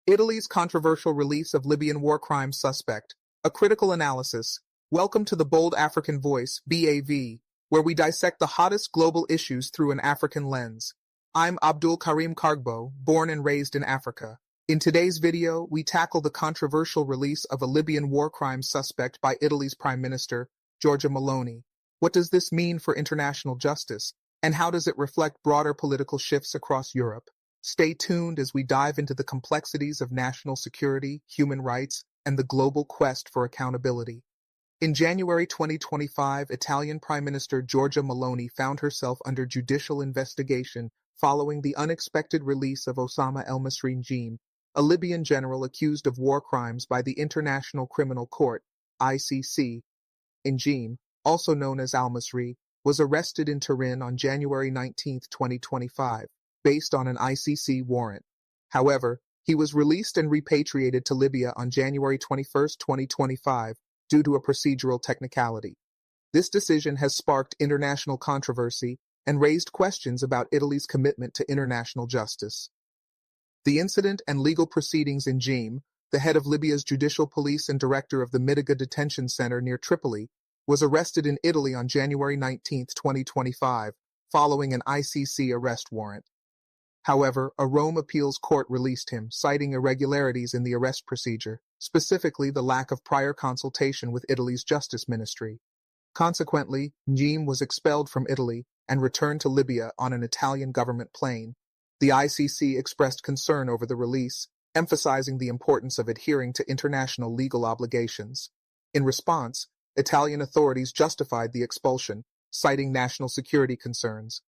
Italy's controversial release of Libyan war crimes suspect. A critical analysis. Welcome to the Bold African Voice, BAV, where we dissect the hottest global issues through an African lens. I'm Abdul Karim Kargbo, born and raised in Africa. In today's video, we tackle the controversial release of a Libyan war crimes suspect by Italy's Prime Minister, Giorgia Meloni. What does this mean for international justice, and how does it reflect broader political shifts across Europe? Stay tuned as we dive into the complexities of national security, human rights, and the global quest for accountability. In January 2025, Italian Prime Minister Giorgia Meloni found herself under judicial investigation following the unexpected release of Osama Elmasry Njeem, a Libyan general accused of war crimes by the International Criminal Court, ICC. Njeem, also known as Elmasry, was arrested in Turin on January 19, 2025. Based on an ICC warrant. However, he was released and repatriated to Libya on January 21, 2025, due to a procedural technicality. This decision has sparked international controversy and raised questions about Italy's commitment to international justice. The incident and legal proceedings in Njeem, the head of Libya's judicial police and director of the Midiga detention center near Tripoli, was arrested in Italy on January 19, 2025, following an ICC arrest warrant. However, a Rome appeals court released him, citing irregularities in the arrest procedure, specifically the lack of prior consultation with Italy's justice ministry. Consequently, Njeem was expelled from Italy and returned to Libya on an Italian government plane. The ICC expressed concern over the release, emphasizing the importance of adhering to international legal obligations. In response, Italian authorities justified the expulsion, citing national security concerns.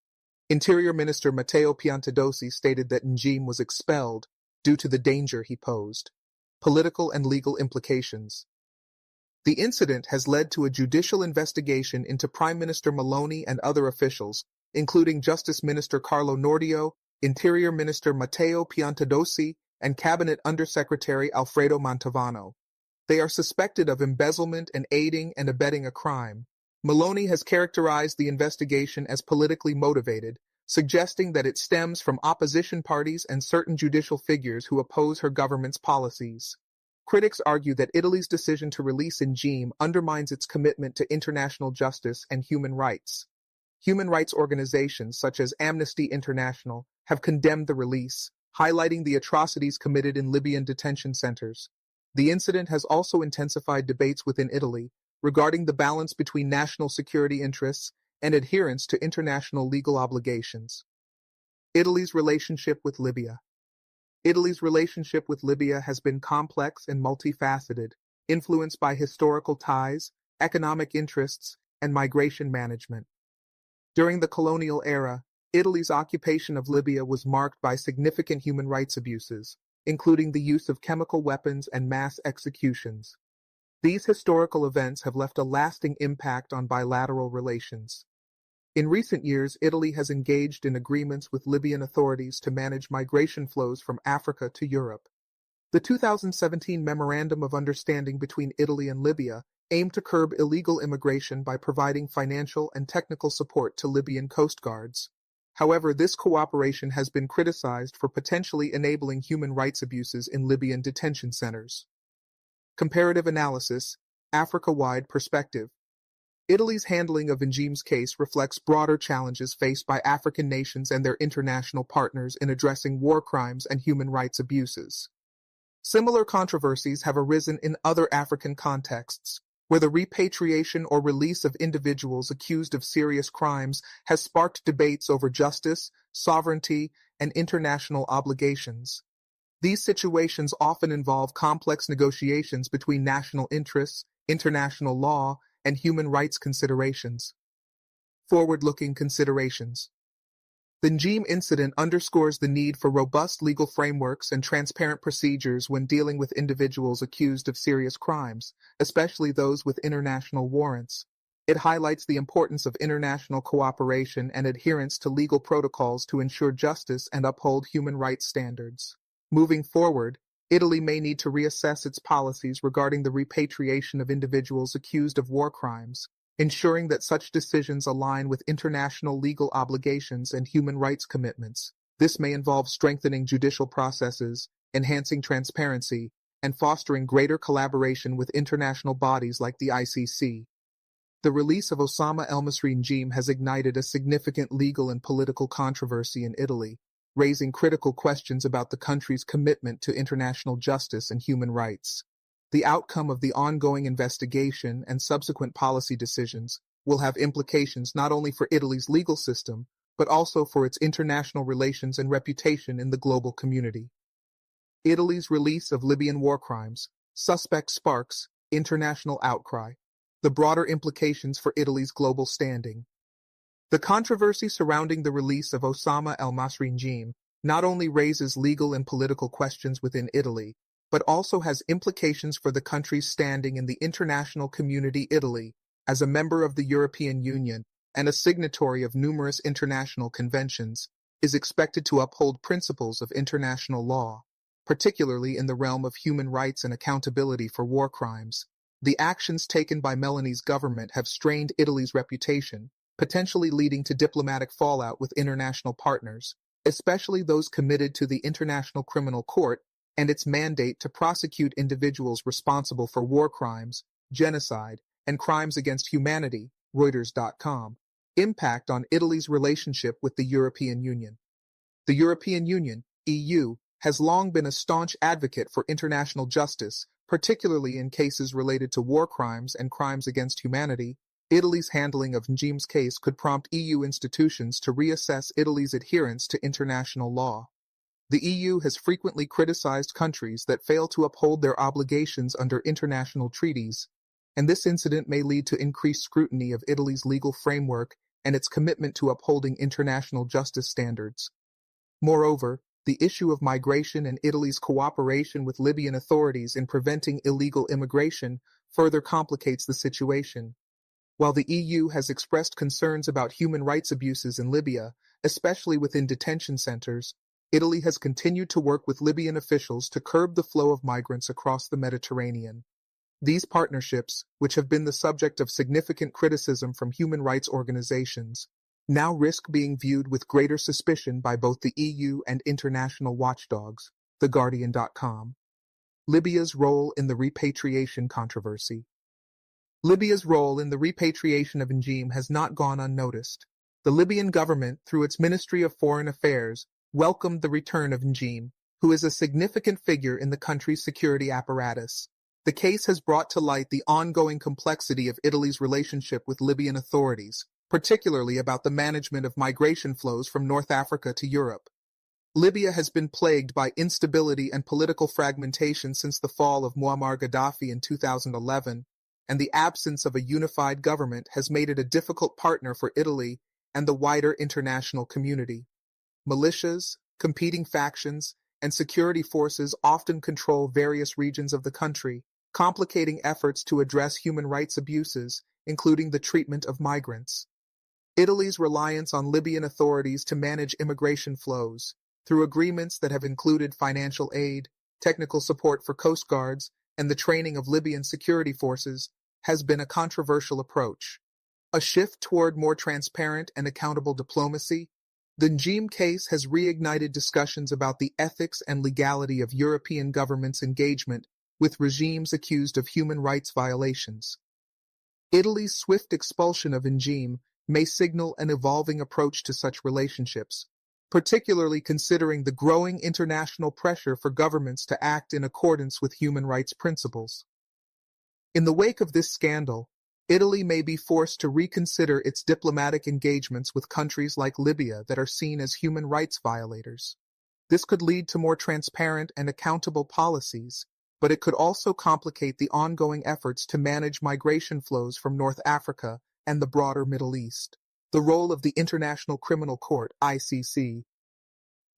Interior Minister Matteo Piantedosi stated that Njeem was expelled due to the danger he posed. Political and legal implications. The incident has led to a judicial investigation into Prime Minister Meloni and other officials, including Justice Minister Carlo Nordio, Interior Minister Matteo Piantedosi, and Cabinet Undersecretary Alfredo Mantovano. They are suspected of embezzlement and aiding and abetting a crime. Meloni has characterized the investigation as politically motivated, suggesting that it stems from opposition parties and certain judicial figures who oppose her government's policies. Critics argue that Italy's decision to release Njeem undermines its commitment to international justice and human rights. Human rights organizations such as Amnesty International have condemned the release, highlighting the atrocities committed in Libyan detention centers. The incident has also intensified debates within Italy regarding the balance between national security interests and adherence to international legal obligations. Italy's relationship with Libya. Italy's relationship with Libya has been complex and multifaceted, influenced by historical ties, economic interests, and migration management. During the colonial era, Italy's occupation of Libya was marked by significant human rights abuses, including the use of chemical weapons and mass executions. These historical events have left a lasting impact on bilateral relations. In recent years, Italy has engaged in agreements with Libyan authorities to manage migration flows from Africa to Europe. The 2017 Memorandum of Understanding between Italy and Libya aimed to curb illegal immigration by providing financial and technical support to Libyan coast guards. However, this cooperation has been criticized for potentially enabling human rights abuses in Libyan detention centers. Comparative analysis, Africa-wide perspective. Italy's handling of Njeem's case reflects broader challenges faced by African nations and their international partners in addressing war crimes and human rights abuses. Similar controversies have arisen in other African contexts, where the repatriation or release of individuals accused of serious crimes has sparked debates over justice, sovereignty, and international obligations. These situations often involve complex negotiations between national interests, international law, and human rights considerations. Forward-looking considerations. The Njeem incident underscores the need for robust legal frameworks and transparent procedures when dealing with individuals accused of serious crimes, especially those with international warrants. It highlights the importance of international cooperation and adherence to legal protocols to ensure justice and uphold human rights standards. Moving forward, Italy may need to reassess its policies regarding the repatriation of individuals accused of war crimes, ensuring that such decisions align with international legal obligations and human rights commitments. This may involve strengthening judicial processes, enhancing transparency, and fostering greater collaboration with international bodies like the ICC. The release of Osama Elmasry Njeem has ignited a significant legal and political controversy in Italy, raising critical questions about the country's commitment to international justice and human rights. The outcome of the ongoing investigation and subsequent policy decisions will have implications not only for Italy's legal system, but also for its international relations and reputation in the global community. Italy's release of Libyan war crimes, suspect sparks, international outcry. The broader implications for Italy's global standing. The controversy surrounding the release of Osama Elmasry Njeem not only raises legal and political questions within Italy, but also has implications for the country's standing in the international community. Italy, as a member of the European Union and a signatory of numerous international conventions, is expected to uphold principles of international law, particularly in the realm of human rights and accountability for war crimes. The actions taken by Meloni's government have strained Italy's reputation, potentially leading to diplomatic fallout with international partners, especially those committed to the International Criminal Court and its mandate to prosecute individuals responsible for war crimes, genocide, and crimes against humanity. Reuters.com. Impact on Italy's relationship with the European Union. The European Union, EU, has long been a staunch advocate for international justice, particularly in cases related to war crimes and crimes against humanity. Italy's handling of Njeem's case could prompt EU institutions to reassess Italy's adherence to international law. The EU has frequently criticized countries that fail to uphold their obligations under international treaties, and this incident may lead to increased scrutiny of Italy's legal framework and its commitment to upholding international justice standards. Moreover, the issue of migration and Italy's cooperation with Libyan authorities in preventing illegal immigration further complicates the situation. While the EU has expressed concerns about human rights abuses in Libya, especially within detention centers, Italy has continued to work with Libyan officials to curb the flow of migrants across the Mediterranean. These partnerships, which have been the subject of significant criticism from human rights organizations, now risk being viewed with greater suspicion by both the EU and international watchdogs. TheGuardian.com. Libya's role in the repatriation controversy. Libya's role in the repatriation of Njeem has not gone unnoticed. The Libyan government, through its Ministry of Foreign Affairs, welcomed the return of Njeem, who is a significant figure in the country's security apparatus. The case has brought to light the ongoing complexity of Italy's relationship with Libyan authorities, particularly about the management of migration flows from North Africa to Europe. Libya has been plagued by instability and political fragmentation since the fall of Muammar Gaddafi in 2011, and the absence of a unified government has made it a difficult partner for Italy and the wider international community. Militias, competing factions, and security forces often control various regions of the country, complicating efforts to address human rights abuses, including the treatment of migrants. Italy's reliance on Libyan authorities to manage immigration flows, through agreements that have included financial aid, technical support for coast guards, and the training of Libyan security forces, has been a controversial approach. A shift toward more transparent and accountable diplomacy. The Njeem case has reignited discussions about the ethics and legality of European governments' engagement with regimes accused of human rights violations. Italy's swift expulsion of Njeem may signal an evolving approach to such relationships, particularly considering the growing international pressure for governments to act in accordance with human rights principles. In the wake of this scandal, Italy may be forced to reconsider its diplomatic engagements with countries like Libya that are seen as human rights violators. This could lead to more transparent and accountable policies, but it could also complicate the ongoing efforts to manage migration flows from North Africa and the broader Middle East. The role of the International Criminal Court, ICC.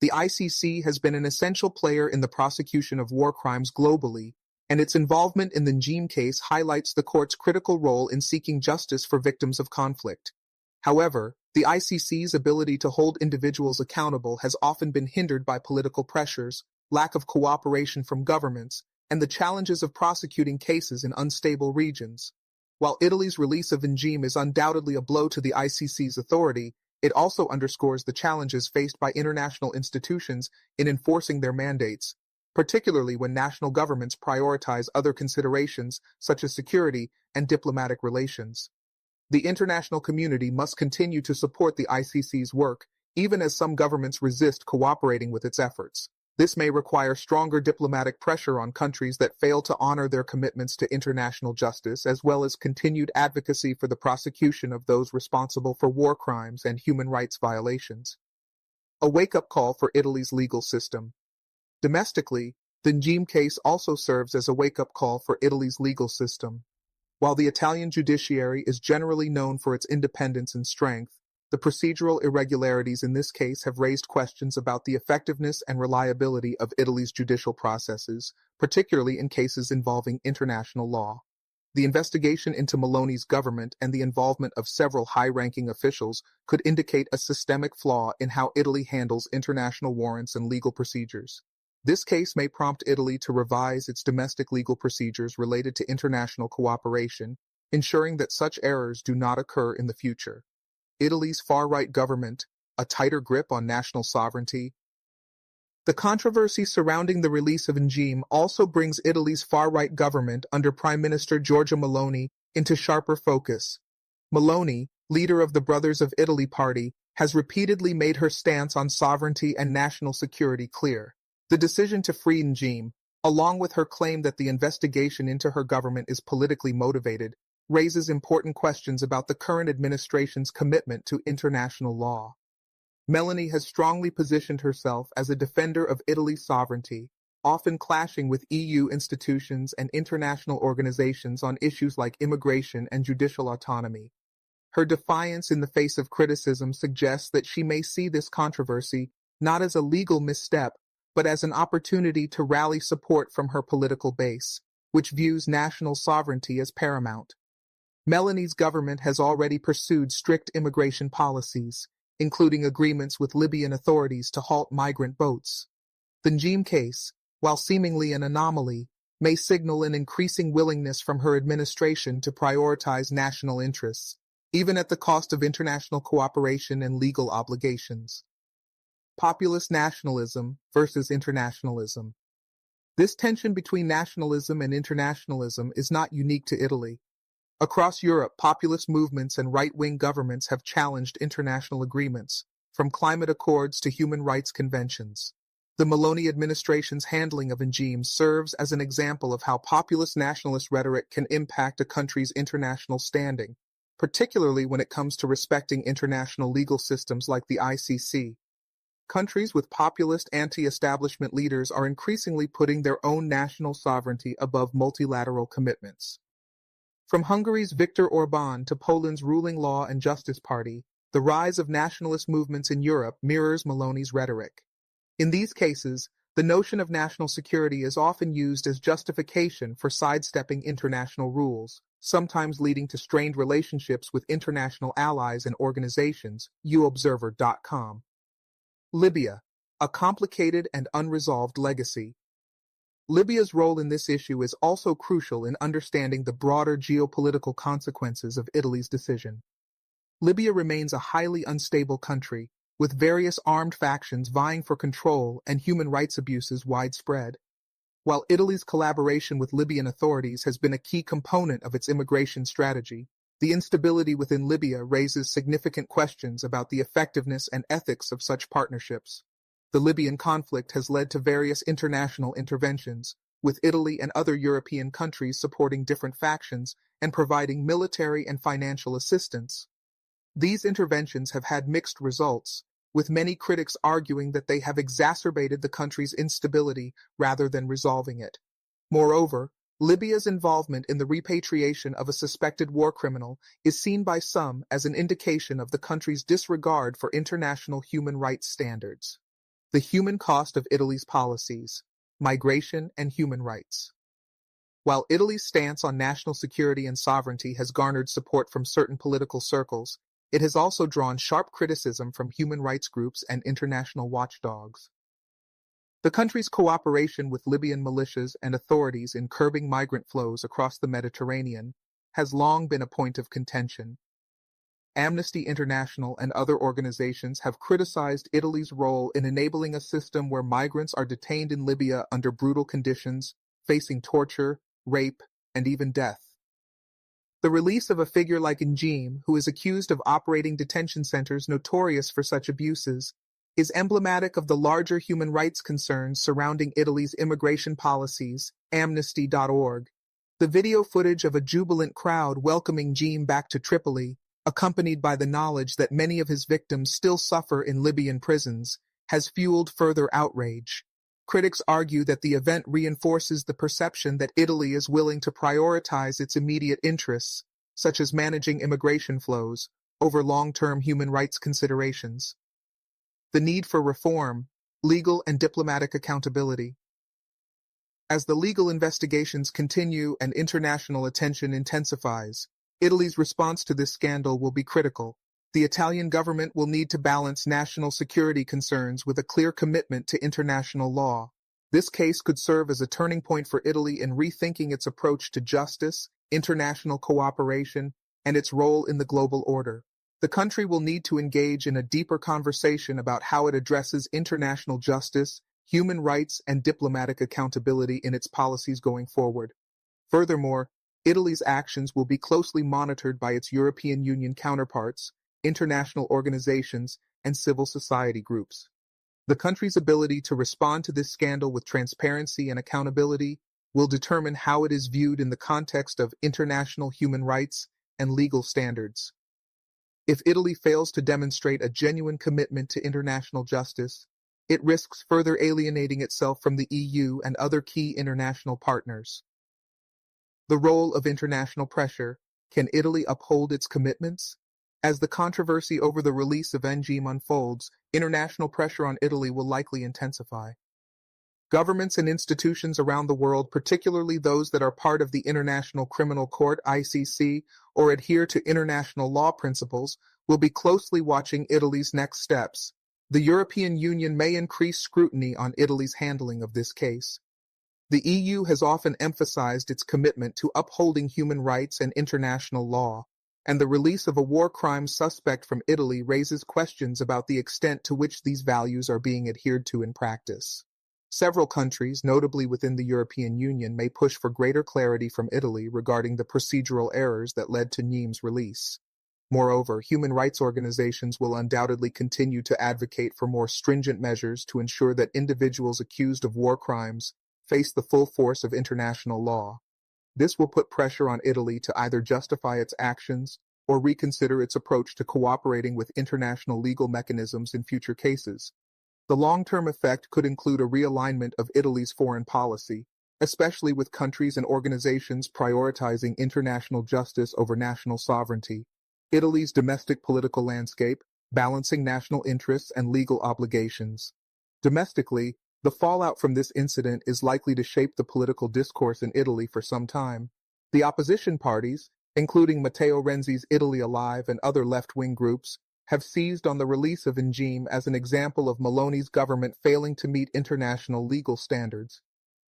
The ICC has been an essential player in the prosecution of war crimes globally, and its involvement in the Njeem case highlights the court's critical role in seeking justice for victims of conflict. However, the ICC's ability to hold individuals accountable has often been hindered by political pressures, lack of cooperation from governments, and the challenges of prosecuting cases in unstable regions. While Italy's release of Njeem is undoubtedly a blow to the ICC's authority, it also underscores the challenges faced by international institutions in enforcing their mandates, particularly when national governments prioritize other considerations such as security and diplomatic relations. The international community must continue to support the ICC's work, even as some governments resist cooperating with its efforts. This may require stronger diplomatic pressure on countries that fail to honor their commitments to international justice, as well as continued advocacy for the prosecution of those responsible for war crimes and human rights violations. A wake-up call for Italy's legal system. Domestically, the Njeem case also serves as a wake-up call for Italy's legal system. While the Italian judiciary is generally known for its independence and strength, the procedural irregularities in this case have raised questions about the effectiveness and reliability of Italy's judicial processes, particularly in cases involving international law. The investigation into Meloni's government and the involvement of several high-ranking officials could indicate a systemic flaw in how Italy handles international warrants and legal procedures. This case may prompt Italy to revise its domestic legal procedures related to international cooperation, ensuring that such errors do not occur in the future. Italy's far-right government, a tighter grip on national sovereignty. The controversy surrounding the release of Njeem also brings Italy's far-right government under Prime Minister Giorgia Meloni into sharper focus. Meloni, leader of the Brothers of Italy party, has repeatedly made her stance on sovereignty and national security clear. The decision to free Njeem, along with her claim that the investigation into her government is politically motivated, raises important questions about the current administration's commitment to international law. Meloni has strongly positioned herself as a defender of Italy's sovereignty, often clashing with EU institutions and international organizations on issues like immigration and judicial autonomy. Her defiance in the face of criticism suggests that she may see this controversy not as a legal misstep, but as an opportunity to rally support from her political base, which views national sovereignty as paramount. Meloni's government has already pursued strict immigration policies, including agreements with Libyan authorities to halt migrant boats. The Njeem case, while seemingly an anomaly, may signal an increasing willingness from her administration to prioritize national interests, even at the cost of international cooperation and legal obligations. Populist nationalism versus internationalism. This tension between nationalism and internationalism is not unique to Italy. Across Europe, populist movements and right-wing governments have challenged international agreements, from climate accords to human rights conventions. The Meloni administration's handling of Njeem serves as an example of how populist nationalist rhetoric can impact a country's international standing, particularly when it comes to respecting international legal systems like the ICC. Countries with populist anti-establishment leaders are increasingly putting their own national sovereignty above multilateral commitments. From Hungary's Viktor Orbán to Poland's ruling Law and Justice Party, the rise of nationalist movements in Europe mirrors Meloni's rhetoric. In these cases, the notion of national security is often used as justification for sidestepping international rules, sometimes leading to strained relationships with international allies and organizations, uobserver.com. Libya, a complicated and unresolved legacy. Libya's role in this issue is also crucial in understanding the broader geopolitical consequences of Italy's decision. Libya remains a highly unstable country, with various armed factions vying for control and human rights abuses widespread. While Italy's collaboration with Libyan authorities has been a key component of its immigration strategy, the instability within Libya raises significant questions about the effectiveness and ethics of such partnerships. The Libyan conflict has led to various international interventions, with Italy and other European countries supporting different factions and providing military and financial assistance. These interventions have had mixed results, with many critics arguing that they have exacerbated the country's instability rather than resolving it. Moreover, Libya's involvement in the repatriation of a suspected war criminal is seen by some as an indication of the country's disregard for international human rights standards. The human cost of Italy's policies, migration and human rights. While Italy's stance on national security and sovereignty has garnered support from certain political circles, it has also drawn sharp criticism from human rights groups and international watchdogs. The country's cooperation with Libyan militias and authorities in curbing migrant flows across the Mediterranean has long been a point of contention. Amnesty International and other organizations have criticized Italy's role in enabling a system where migrants are detained in Libya under brutal conditions, facing torture, rape, and even death. The release of a figure like Njeem, who is accused of operating detention centers notorious for such abuses, is emblematic of the larger human rights concerns surrounding Italy's immigration policies. Amnesty.org. The video footage of a jubilant crowd welcoming Njeem back to Tripoli, accompanied by the knowledge that many of his victims still suffer in Libyan prisons, has fueled further outrage. Critics argue that the event reinforces the perception that Italy is willing to prioritize its immediate interests, such as managing immigration flows, over long-term human rights considerations. The need for reform, legal and diplomatic accountability. As the legal investigations continue and international attention intensifies, Italy's response to this scandal will be critical. The Italian government will need to balance national security concerns with a clear commitment to international law. This case could serve as a turning point for Italy in rethinking its approach to justice, international cooperation, and its role in the global order. The country will need to engage in a deeper conversation about how it addresses international justice, human rights, and diplomatic accountability in its policies going forward. Furthermore, Italy's actions will be closely monitored by its European Union counterparts, international organizations, and civil society groups. The country's ability to respond to this scandal with transparency and accountability will determine how it is viewed in the context of international human rights and legal standards. If Italy fails to demonstrate a genuine commitment to international justice, it risks further alienating itself from the EU and other key international partners. The role of international pressure. Can Italy uphold its commitments? As the controversy over the release of Njeem unfolds, international pressure on Italy will likely intensify. Governments and institutions around the world, particularly those that are part of the International Criminal Court (ICC) or adhere to international law principles, will be closely watching Italy's next steps. The European Union may increase scrutiny on Italy's handling of this case. The EU has often emphasized its commitment to upholding human rights and international law, and the release of a war crimes suspect from Italy raises questions about the extent to which these values are being adhered to in practice. Several countries, notably within the European Union, may push for greater clarity from Italy regarding the procedural errors that led to Njeem's release. Moreover, human rights organizations will undoubtedly continue to advocate for more stringent measures to ensure that individuals accused of war crimes face the full force of international law. This will put pressure on Italy to either justify its actions or reconsider its approach to cooperating with international legal mechanisms in future cases. The long-term effect could include a realignment of Italy's foreign policy, especially with countries and organizations prioritizing international justice over national sovereignty. Italy's domestic political landscape, balancing national interests and legal obligations. Domestically, the fallout from this incident is likely to shape the political discourse in Italy for some time. The opposition parties, including Matteo Renzi's Italy Alive and other left-wing groups, have seized on the release of Njeem as an example of Meloni's government failing to meet international legal standards.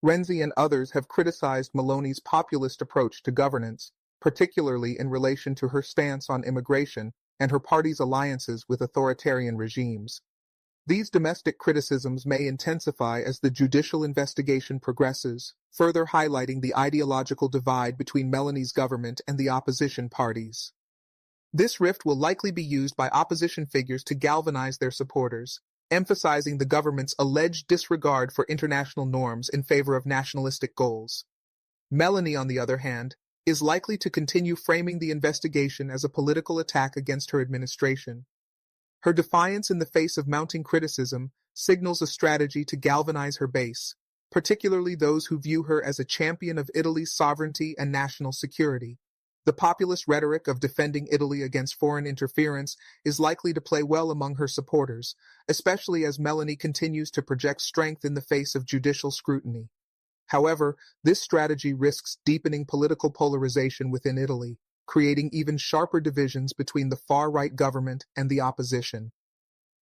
Renzi and others have criticized Meloni's populist approach to governance, particularly in relation to her stance on immigration and her party's alliances with authoritarian regimes. These domestic criticisms may intensify as the judicial investigation progresses, further highlighting the ideological divide between Meloni's government and the opposition parties. This rift will likely be used by opposition figures to galvanize their supporters, emphasizing the government's alleged disregard for international norms in favor of nationalistic goals. Meloni, on the other hand, is likely to continue framing the investigation as a political attack against her administration. Her defiance in the face of mounting criticism signals a strategy to galvanize her base, particularly those who view her as a champion of Italy's sovereignty and national security. The populist rhetoric of defending Italy against foreign interference is likely to play well among her supporters, especially as Meloni continues to project strength in the face of judicial scrutiny. However, this strategy risks deepening political polarization within Italy, creating even sharper divisions between the far-right government and the opposition.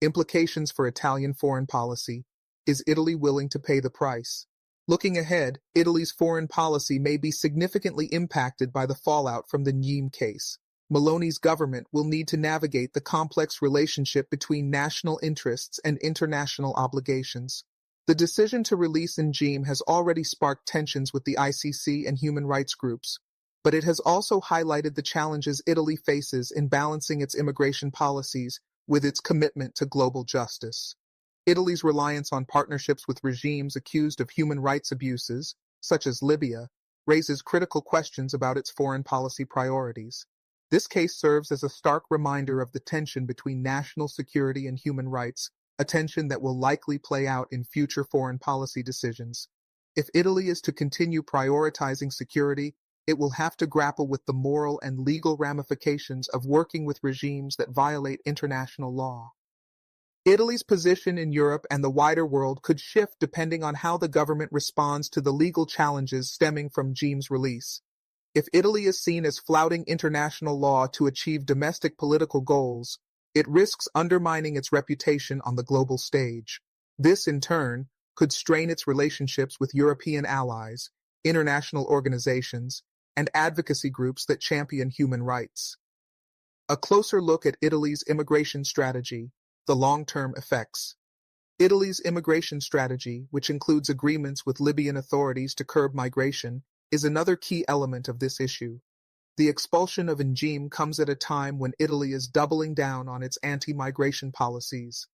Implications for Italian foreign policy. Is Italy willing to pay the price? Looking ahead, Italy's foreign policy may be significantly impacted by the fallout from the Njeem case. Meloni's government will need to navigate the complex relationship between national interests and international obligations. The decision to release Njeem has already sparked tensions with the ICC and human rights groups, but it has also highlighted the challenges Italy faces in balancing its immigration policies with its commitment to global justice. Italy's reliance on partnerships with regimes accused of human rights abuses, such as Libya, raises critical questions about its foreign policy priorities. This case serves as a stark reminder of the tension between national security and human rights, a tension that will likely play out in future foreign policy decisions. If Italy is to continue prioritizing security, it will have to grapple with the moral and legal ramifications of working with regimes that violate international law. Italy's position in Europe and the wider world could shift depending on how the government responds to the legal challenges stemming from Njeem's release. If Italy is seen as flouting international law to achieve domestic political goals, it risks undermining its reputation on the global stage. This, in turn, could strain its relationships with European allies, international organizations, and advocacy groups that champion human rights. A closer look at Italy's immigration strategy, the long-term effects. Italy's immigration strategy, which includes agreements with Libyan authorities to curb migration, is another key element of this issue. The expulsion of Njeem comes at a time when Italy is doubling down on its anti-migration policies.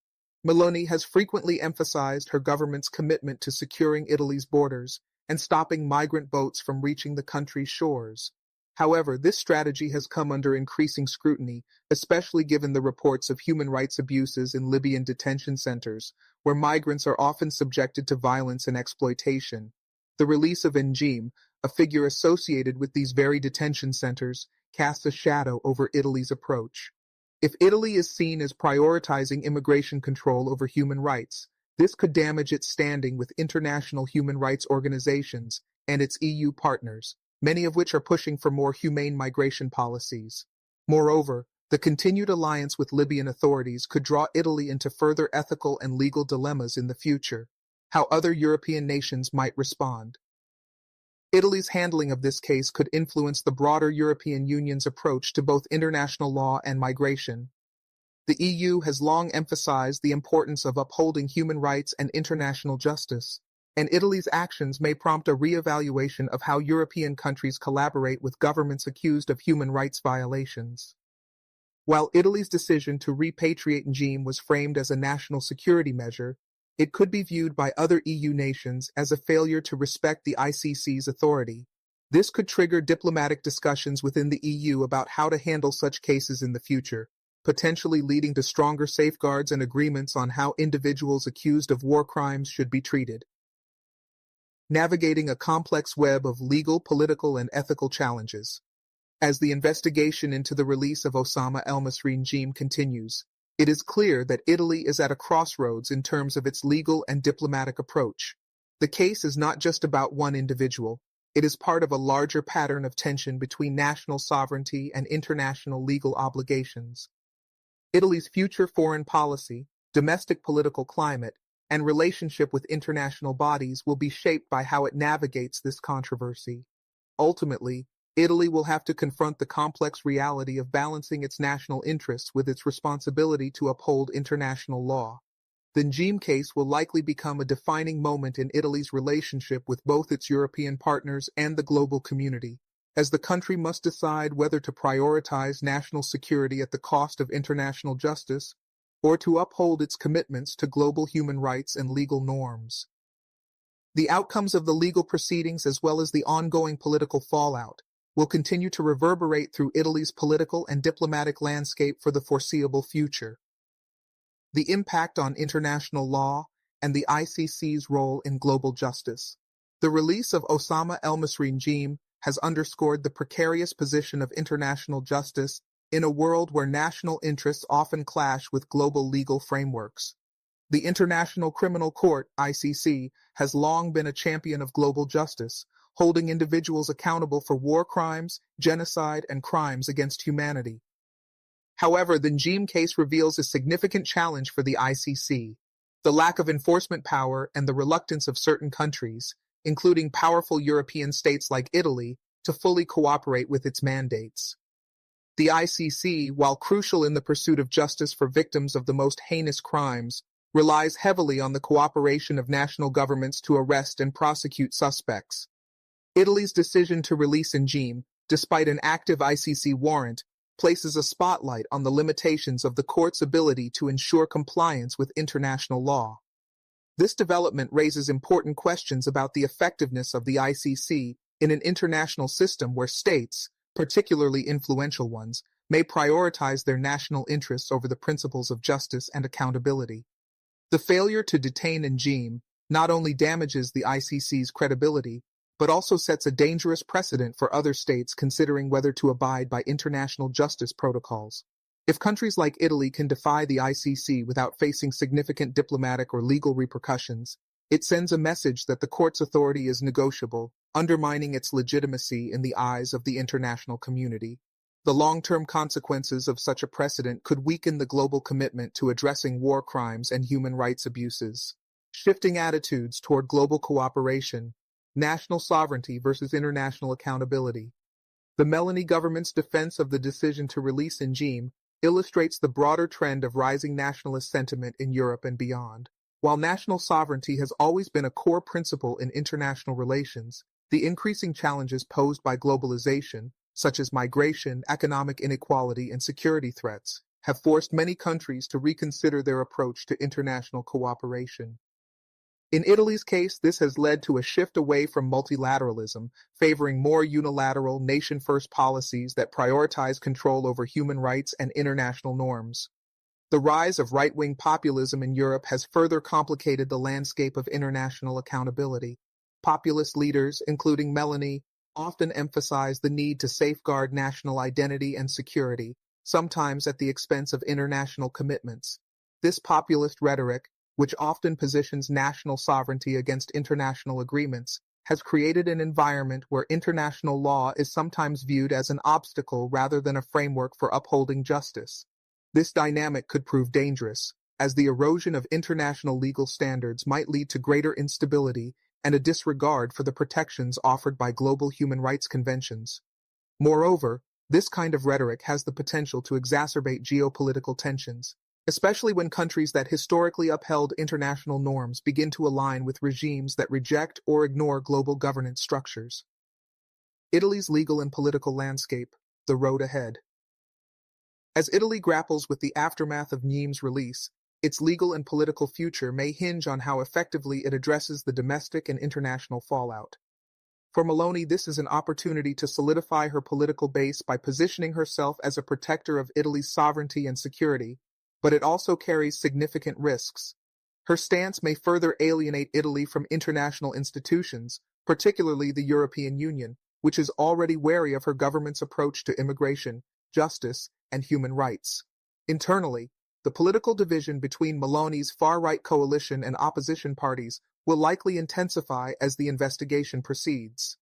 Meloni has frequently emphasized her government's commitment to securing Italy's borders and stopping migrant boats from reaching the country's shores. However, this strategy has come under increasing scrutiny, especially given the reports of human rights abuses in Libyan detention centers, where migrants are often subjected to violence and exploitation. The release of Njeem, a figure associated with these very detention centers, casts a shadow over Italy's approach. If Italy is seen as prioritizing immigration control over human rights, this could damage its standing with international human rights organizations and its EU partners, many of which are pushing for more humane migration policies. Moreover, the continued alliance with Libyan authorities could draw Italy into further ethical and legal dilemmas in the future. How other European nations might respond. Italy's handling of this case could influence the broader European Union's approach to both international law and migration. The EU has long emphasized the importance of upholding human rights and international justice, and Italy's actions may prompt a re-evaluation of how European countries collaborate with governments accused of human rights violations. While Italy's decision to repatriate Njeem was framed as a national security measure, it could be viewed by other EU nations as a failure to respect the ICC's authority. This could trigger diplomatic discussions within the EU about how to handle such cases in the future, potentially leading to stronger safeguards and agreements on how individuals accused of war crimes should be treated. Navigating a complex web of legal, political, and ethical challenges. As the investigation into the release of Osama Elmasry Njeem continues, it is clear that Italy is at a crossroads in terms of its legal and diplomatic approach. The case is not just about one individual. It is part of a larger pattern of tension between national sovereignty and international legal obligations. Italy's future foreign policy, domestic political climate, and relationship with international bodies will be shaped by how it navigates this controversy. Ultimately, Italy will have to confront the complex reality of balancing its national interests with its responsibility to uphold international law. The Njeem case will likely become a defining moment in Italy's relationship with both its European partners and the global community, as the country must decide whether to prioritize national security at the cost of international justice or to uphold its commitments to global human rights and legal norms. The outcomes of the legal proceedings as well as the ongoing political fallout will continue to reverberate through Italy's political and diplomatic landscape for the foreseeable future. The impact on international law and the ICC's role in global justice. The release of Osama Elmasry Njeem has underscored the precarious position of international justice in a world where national interests often clash with global legal frameworks. The International Criminal Court, ICC, has long been a champion of global justice, holding individuals accountable for war crimes, genocide, and crimes against humanity. However, the Njeem case reveals a significant challenge for the ICC: the lack of enforcement power and the reluctance of certain countries, including powerful European states like Italy, to fully cooperate with its mandates. The ICC, while crucial in the pursuit of justice for victims of the most heinous crimes, relies heavily on the cooperation of national governments to arrest and prosecute suspects. Italy's decision to release Njeem, despite an active ICC warrant, places a spotlight on the limitations of the court's ability to ensure compliance with international law. This development raises important questions about the effectiveness of the ICC in an international system where states, particularly influential ones, may prioritize their national interests over the principles of justice and accountability. The failure to detain Njeem not only damages the ICC's credibility, but also sets a dangerous precedent for other states considering whether to abide by international justice protocols. If countries like Italy can defy the ICC without facing significant diplomatic or legal repercussions, it sends a message that the court's authority is negotiable, undermining its legitimacy in the eyes of the international community. The long-term consequences of such a precedent could weaken the global commitment to addressing war crimes and human rights abuses. Shifting attitudes toward global cooperation, national sovereignty versus international accountability. The Meloni government's defense of the decision to release Njeem illustrates the broader trend of rising nationalist sentiment in Europe and beyond. While national sovereignty has always been a core principle in international relations, the increasing challenges posed by globalization, such as migration, economic inequality, and security threats, have forced many countries to reconsider their approach to international cooperation. In Italy's case, this has led to a shift away from multilateralism, favoring more unilateral, nation-first policies that prioritize control over human rights and international norms. The rise of right-wing populism in Europe has further complicated the landscape of international accountability. Populist leaders, including Meloni, often emphasize the need to safeguard national identity and security, sometimes at the expense of international commitments. This populist rhetoric, which often positions national sovereignty against international agreements, has created an environment where international law is sometimes viewed as an obstacle rather than a framework for upholding justice. This dynamic could prove dangerous, as the erosion of international legal standards might lead to greater instability and a disregard for the protections offered by global human rights conventions. Moreover, this kind of rhetoric has the potential to exacerbate geopolitical tensions, especially when countries that historically upheld international norms begin to align with regimes that reject or ignore global governance structures. Italy's legal and political landscape, the road ahead. As Italy grapples with the aftermath of Njeem's release, its legal and political future may hinge on how effectively it addresses the domestic and international fallout. For Meloni, this is an opportunity to solidify her political base by positioning herself as a protector of Italy's sovereignty and security, but it also carries significant risks. Her stance may further alienate Italy from international institutions, particularly the European Union, which is already wary of her government's approach to immigration, justice, and human rights. Internally, the political division between Meloni's far-right coalition and opposition parties will likely intensify as the investigation proceeds.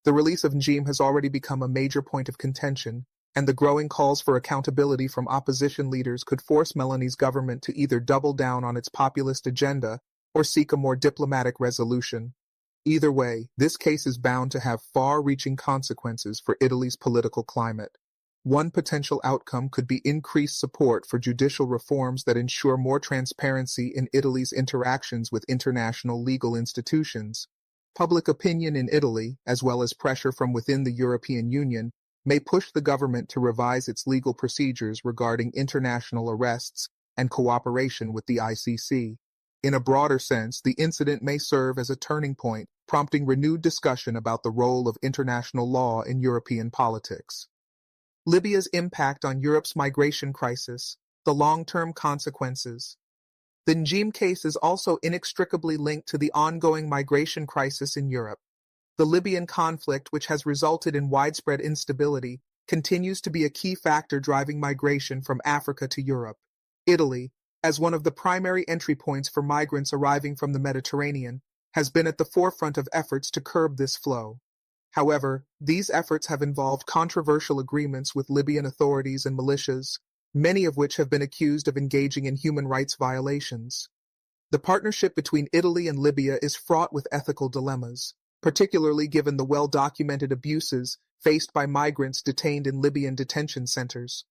The release of Njeem has already become a major point of contention, and the growing calls for accountability from opposition leaders could force Meloni's government to either double down on its populist agenda or seek a more diplomatic resolution. Either way, this case is bound to have far-reaching consequences for Italy's political climate. One potential outcome could be increased support for judicial reforms that ensure more transparency in Italy's interactions with international legal institutions. Public opinion in Italy, as well as pressure from within the European Union, may push the government to revise its legal procedures regarding international arrests and cooperation with the ICC. In a broader sense, the incident may serve as a turning point, prompting renewed discussion about the role of international law in European politics. Libya's impact on Europe's migration crisis, the long-term consequences. The Njeem case is also inextricably linked to the ongoing migration crisis in Europe. The Libyan conflict, which has resulted in widespread instability, continues to be a key factor driving migration from Africa to Europe. Italy, as one of the primary entry points for migrants arriving from the Mediterranean, has been at the forefront of efforts to curb this flow. However, these efforts have involved controversial agreements with Libyan authorities and militias, many of which have been accused of engaging in human rights violations. The partnership between Italy and Libya is fraught with ethical dilemmas, particularly given the well-documented abuses faced by migrants detained in Libyan detention centers.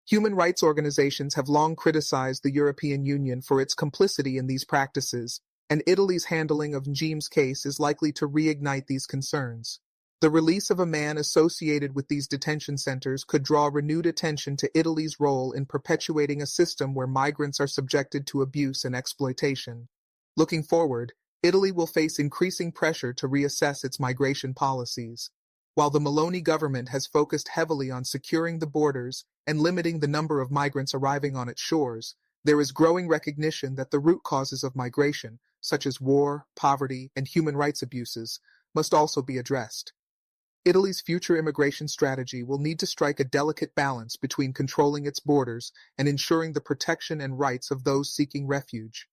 Human rights organizations have long criticized the European Union for its complicity in these practices, and Italy's handling of Njeem's case is likely to reignite these concerns. The release of a man associated with these detention centers could draw renewed attention to Italy's role in perpetuating a system where migrants are subjected to abuse and exploitation. Looking forward, Italy will face increasing pressure to reassess its migration policies. While the Meloni government has focused heavily on securing the borders and limiting the number of migrants arriving on its shores, there is growing recognition that the root causes of migration, such as war, poverty, and human rights abuses, must also be addressed. Italy's future immigration strategy will need to strike a delicate balance between controlling its borders and ensuring the protection and rights of those seeking refuge.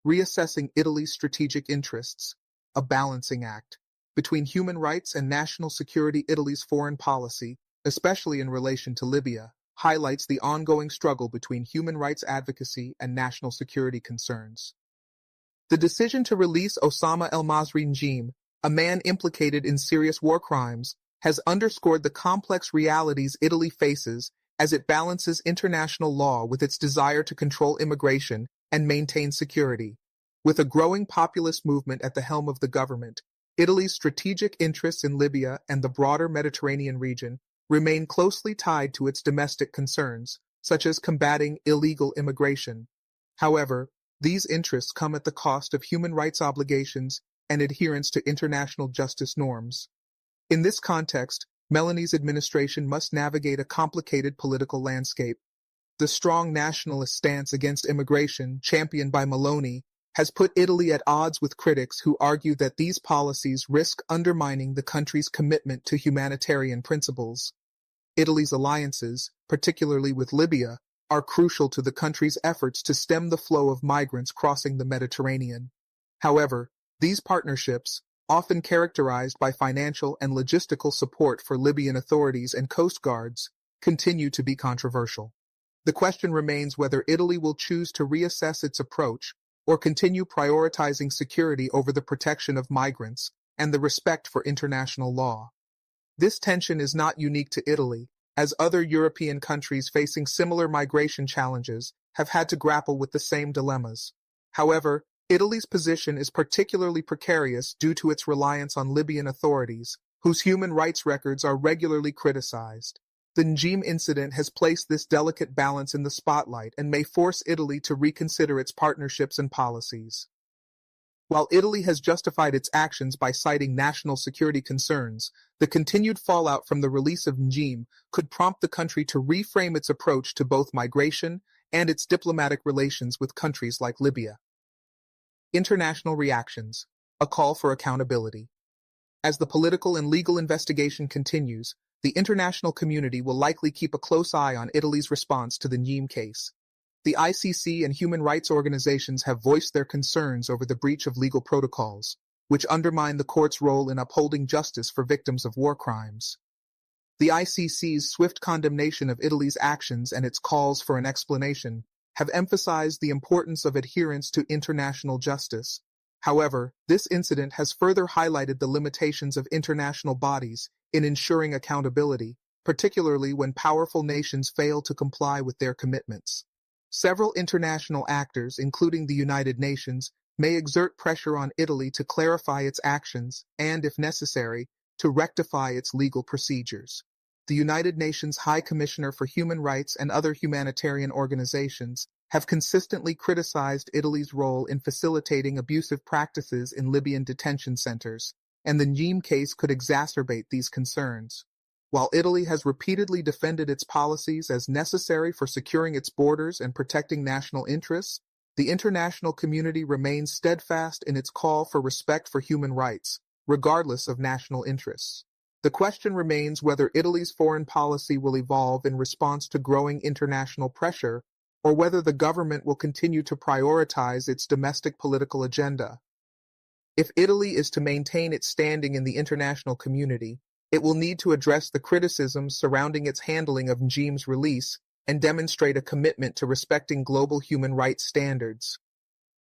Reassessing Italy's strategic interests, a balancing act between human rights and national security. Italy's foreign policy, especially in relation to Libya, highlights the ongoing struggle between human rights advocacy and national security concerns. The decision to release Osama Elmasry Njeem, a man implicated in serious war crimes, has underscored the complex realities Italy faces as it balances international law with its desire to control immigration and maintain security. With a growing populist movement at the helm of the government, Italy's strategic interests in Libya and the broader Mediterranean region remain closely tied to its domestic concerns, such as combating illegal immigration. However, these interests come at the cost of human rights obligations and adherence to international justice norms. In this context, Meloni's administration must navigate a complicated political landscape. The strong nationalist stance against immigration, championed by Meloni, has put Italy at odds with critics who argue that these policies risk undermining the country's commitment to humanitarian principles. Italy's alliances, particularly with Libya, are crucial to the country's efforts to stem the flow of migrants crossing the Mediterranean. However, these partnerships, often characterized by financial and logistical support for Libyan authorities and coast guards, continue to be controversial. The question remains whether Italy will choose to reassess its approach or continue prioritizing security over the protection of migrants and the respect for international law. This tension is not unique to Italy, as other European countries facing similar migration challenges have had to grapple with the same dilemmas. However, Italy's position is particularly precarious due to its reliance on Libyan authorities, whose human rights records are regularly criticized. The Njeem incident has placed this delicate balance in the spotlight and may force Italy to reconsider its partnerships and policies. While Italy has justified its actions by citing national security concerns, the continued fallout from the release of Njeem could prompt the country to reframe its approach to both migration and its diplomatic relations with countries like Libya. International reactions, a call for accountability. As the political and legal investigation continues, the international community will likely keep a close eye on Italy's response to the Njeem case. The ICC and human rights organizations have voiced their concerns over the breach of legal protocols, which undermine the court's role in upholding justice for victims of war crimes. The ICC's swift condemnation of Italy's actions and its calls for an explanation have emphasized the importance of adherence to international justice. However, this incident has further highlighted the limitations of international bodies in ensuring accountability, particularly when powerful nations fail to comply with their commitments. Several international actors, including the United Nations, may exert pressure on Italy to clarify its actions and, if necessary, to rectify its legal procedures. The United Nations High Commissioner for Human Rights and other humanitarian organizations have consistently criticized Italy's role in facilitating abusive practices in Libyan detention centers, and the Njeem case could exacerbate these concerns. While Italy has repeatedly defended its policies as necessary for securing its borders and protecting national interests, the international community remains steadfast in its call for respect for human rights, regardless of national interests. The question remains whether Italy's foreign policy will evolve in response to growing international pressure, or whether the government will continue to prioritize its domestic political agenda. If Italy is to maintain its standing in the international community, it will need to address the criticisms surrounding its handling of Njeem's release and demonstrate a commitment to respecting global human rights standards.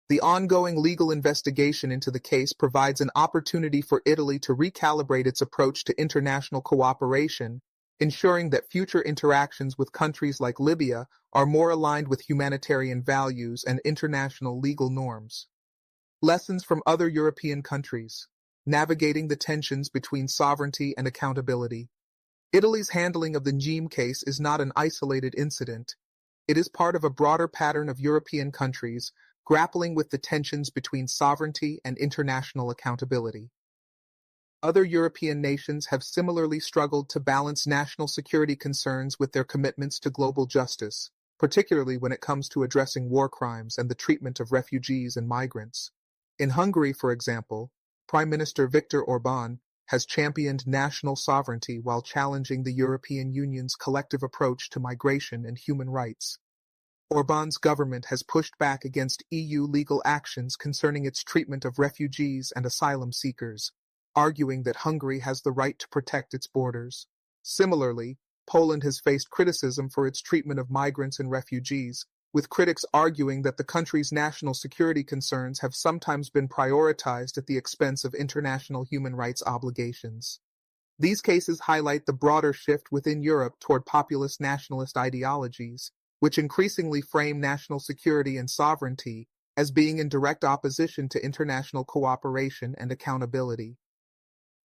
The ongoing legal investigation into the case provides an opportunity for Italy to recalibrate its approach to international cooperation, ensuring that future interactions with countries like Libya are more aligned with humanitarian values and international legal norms. Lessons from other European countries. Navigating the tensions between sovereignty and accountability. Italy's handling of the Njeem case is not an isolated incident. It is part of a broader pattern of European countries grappling with the tensions between sovereignty and international accountability. Other European nations have similarly struggled to balance national security concerns with their commitments to global justice, particularly when it comes to addressing war crimes and the treatment of refugees and migrants. In Hungary, for example, Prime Minister Viktor Orbán has championed national sovereignty while challenging the European Union's collective approach to migration and human rights. Orbán's government has pushed back against EU legal actions concerning its treatment of refugees and asylum seekers, arguing that Hungary has the right to protect its borders. Similarly, Poland has faced criticism for its treatment of migrants and refugees, with critics arguing that the country's national security concerns have sometimes been prioritized at the expense of international human rights obligations. These cases highlight the broader shift within Europe toward populist nationalist ideologies, which increasingly frame national security and sovereignty as being in direct opposition to international cooperation and accountability.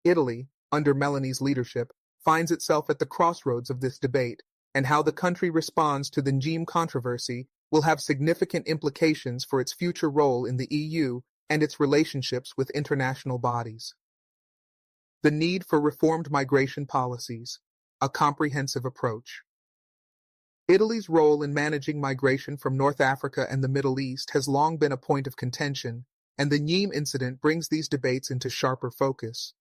Italy, under Meloni's leadership, finds itself at the crossroads of this debate, and how the country responds to the Njeem controversy will have significant implications for its future role in the EU and its relationships with international bodies. The need for reformed migration policies, a comprehensive approach. Italy's role in managing migration from North Africa and the Middle East has long been a point of contention, and the Njeem incident brings these debates into sharper focus.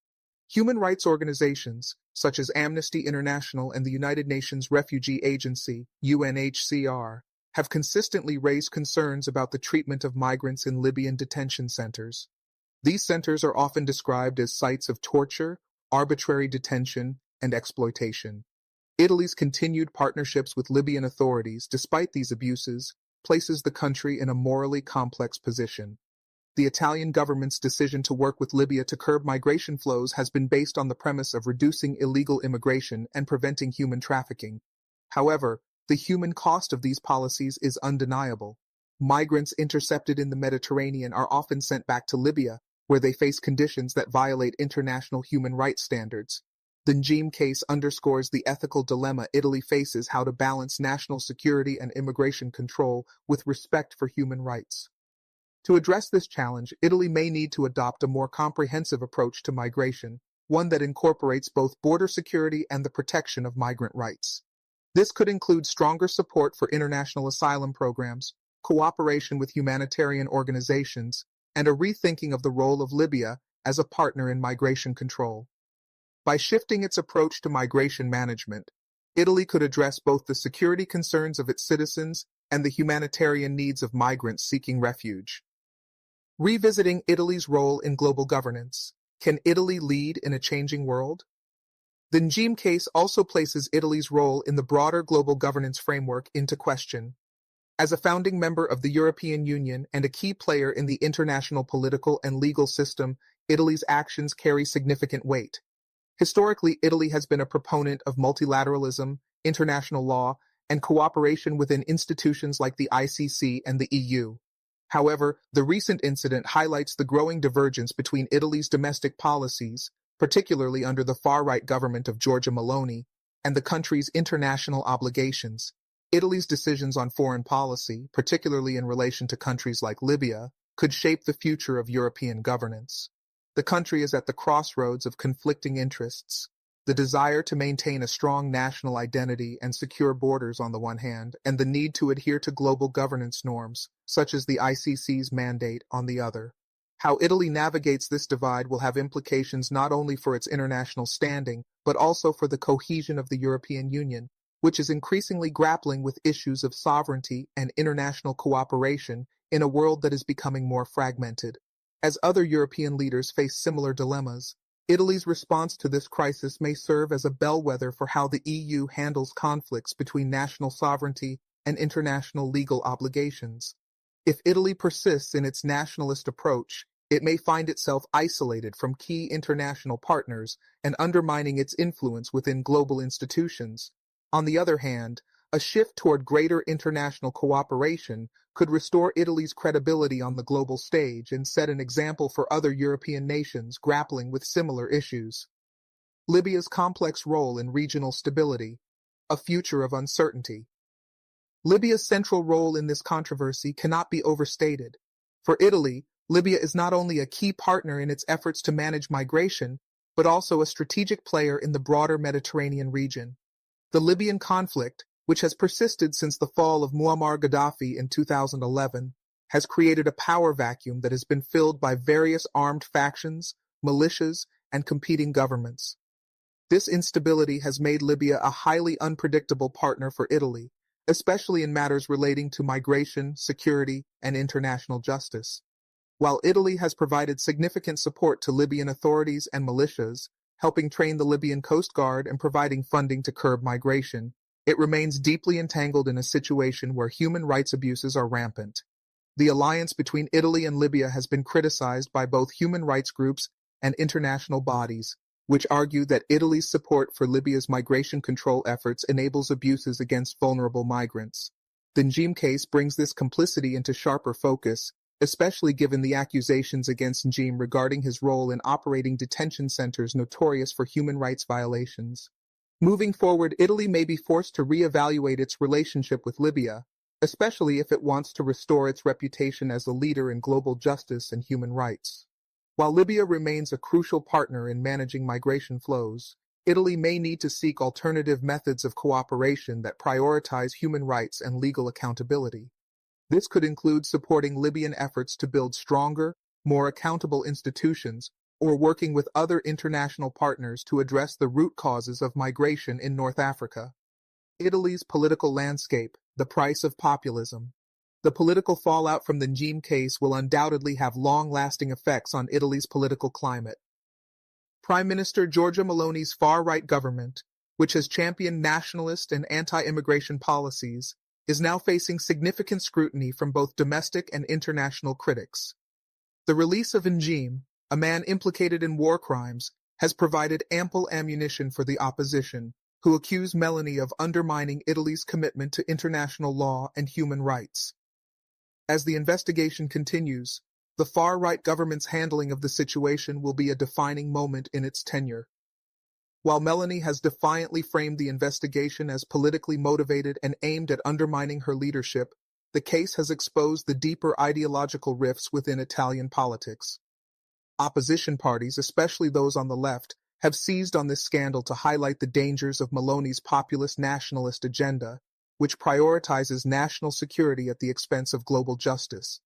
Human rights organizations, such as Amnesty International and the United Nations Refugee Agency, UNHCR, have consistently raised concerns about the treatment of migrants in Libyan detention centers. These centers are often described as sites of torture, arbitrary detention, and exploitation. Italy's continued partnerships with Libyan authorities, despite these abuses, places the country in a morally complex position. The Italian government's decision to work with Libya to curb migration flows has been based on the premise of reducing illegal immigration and preventing human trafficking. However, the human cost of these policies is undeniable. Migrants intercepted in the Mediterranean are often sent back to Libya, where they face conditions that violate international human rights standards. The Njeem case underscores the ethical dilemma Italy faces: how to balance national security and immigration control with respect for human rights. To address this challenge, Italy may need to adopt a more comprehensive approach to migration, one that incorporates both border security and the protection of migrant rights. This could include stronger support for international asylum programs, cooperation with humanitarian organizations, and a rethinking of the role of Libya as a partner in migration control. By shifting its approach to migration management, Italy could address both the security concerns of its citizens and the humanitarian needs of migrants seeking refuge. Revisiting Italy's role in global governance. Can Italy lead in a changing world? The Njeem case also places Italy's role in the broader global governance framework into question. As a founding member of the European Union and a key player in the international political and legal system, Italy's actions carry significant weight. Historically, Italy has been a proponent of multilateralism, international law, and cooperation within institutions like the ICC and the EU. However, the recent incident highlights the growing divergence between Italy's domestic policies, particularly under the far-right government of Giorgia Meloni, and the country's international obligations. Italy's decisions on foreign policy, particularly in relation to countries like Libya, could shape the future of European governance. The country is at the crossroads of conflicting interests: the desire to maintain a strong national identity and secure borders on the one hand, and the need to adhere to global governance norms, such as the ICC's mandate, on the other. How Italy navigates this divide will have implications not only for its international standing, but also for the cohesion of the European Union, which is increasingly grappling with issues of sovereignty and international cooperation in a world that is becoming more fragmented. As other European leaders face similar dilemmas, Italy's response to this crisis may serve as a bellwether for how the EU handles conflicts between national sovereignty and international legal obligations. If Italy persists in its nationalist approach, it may find itself isolated from key international partners and undermining its influence within global institutions. On the other hand, a shift toward greater international cooperation could restore Italy's credibility on the global stage and set an example for other European nations grappling with similar issues. Libya's complex role in regional stability, a future of uncertainty. Libya's central role in this controversy cannot be overstated. For Italy, Libya is not only a key partner in its efforts to manage migration, but also a strategic player in the broader Mediterranean region. The Libyan conflict, which has persisted since the fall of Muammar Gaddafi in 2011, has created a power vacuum that has been filled by various armed factions, militias, and competing governments. This instability has made Libya a highly unpredictable partner for Italy, especially in matters relating to migration, security, and international justice. While Italy has provided significant support to Libyan authorities and militias, helping train the Libyan Coast Guard and providing funding to curb migration, it remains deeply entangled in a situation where human rights abuses are rampant. The alliance between Italy and Libya has been criticized by both human rights groups and international bodies, which argue that Italy's support for Libya's migration control efforts enables abuses against vulnerable migrants. The Njeem case brings this complicity into sharper focus, especially given the accusations against Njeem regarding his role in operating detention centers notorious for human rights violations. Moving forward, Italy may be forced to reevaluate its relationship with Libya, especially if it wants to restore its reputation as a leader in global justice and human rights. While Libya remains a crucial partner in managing migration flows, Italy may need to seek alternative methods of cooperation that prioritize human rights and legal accountability. This could include supporting Libyan efforts to build stronger, more accountable institutions, or working with other international partners to address the root causes of migration in North Africa. Italy's political landscape, the price of populism. The political fallout from the Njeem case will undoubtedly have long-lasting effects on Italy's political climate. Prime Minister Giorgia Meloni's far-right government, which has championed nationalist and anti-immigration policies, is now facing significant scrutiny from both domestic and international critics. The release of Njeem, a man implicated in war crimes, has provided ample ammunition for the opposition, who accuse Meloni of undermining Italy's commitment to international law and human rights. As the investigation continues, the far-right government's handling of the situation will be a defining moment in its tenure. While Meloni has defiantly framed the investigation as politically motivated and aimed at undermining her leadership, the case has exposed the deeper ideological rifts within Italian politics. Opposition parties, especially those on the left, have seized on this scandal to highlight the dangers of Meloni's populist nationalist agenda, which prioritizes national security at the expense of global justice.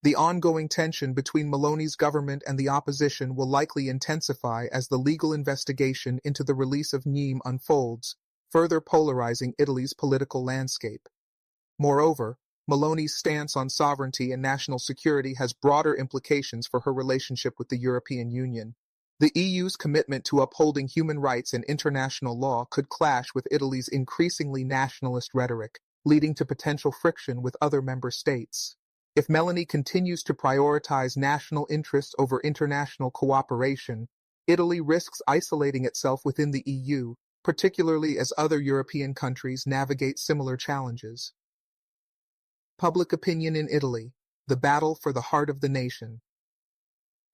The ongoing tension between Meloni's government and the opposition will likely intensify as the legal investigation into the release of Njeem unfolds, further polarizing Italy's political landscape. Moreover, Meloni's stance on sovereignty and national security has broader implications for her relationship with the European Union. The EU's commitment to upholding human rights and international law could clash with Italy's increasingly nationalist rhetoric, leading to potential friction with other member states. If Meloni continues to prioritize national interests over international cooperation, Italy risks isolating itself within the EU, particularly as other European countries navigate similar challenges. Public opinion in Italy, the battle for the heart of the nation.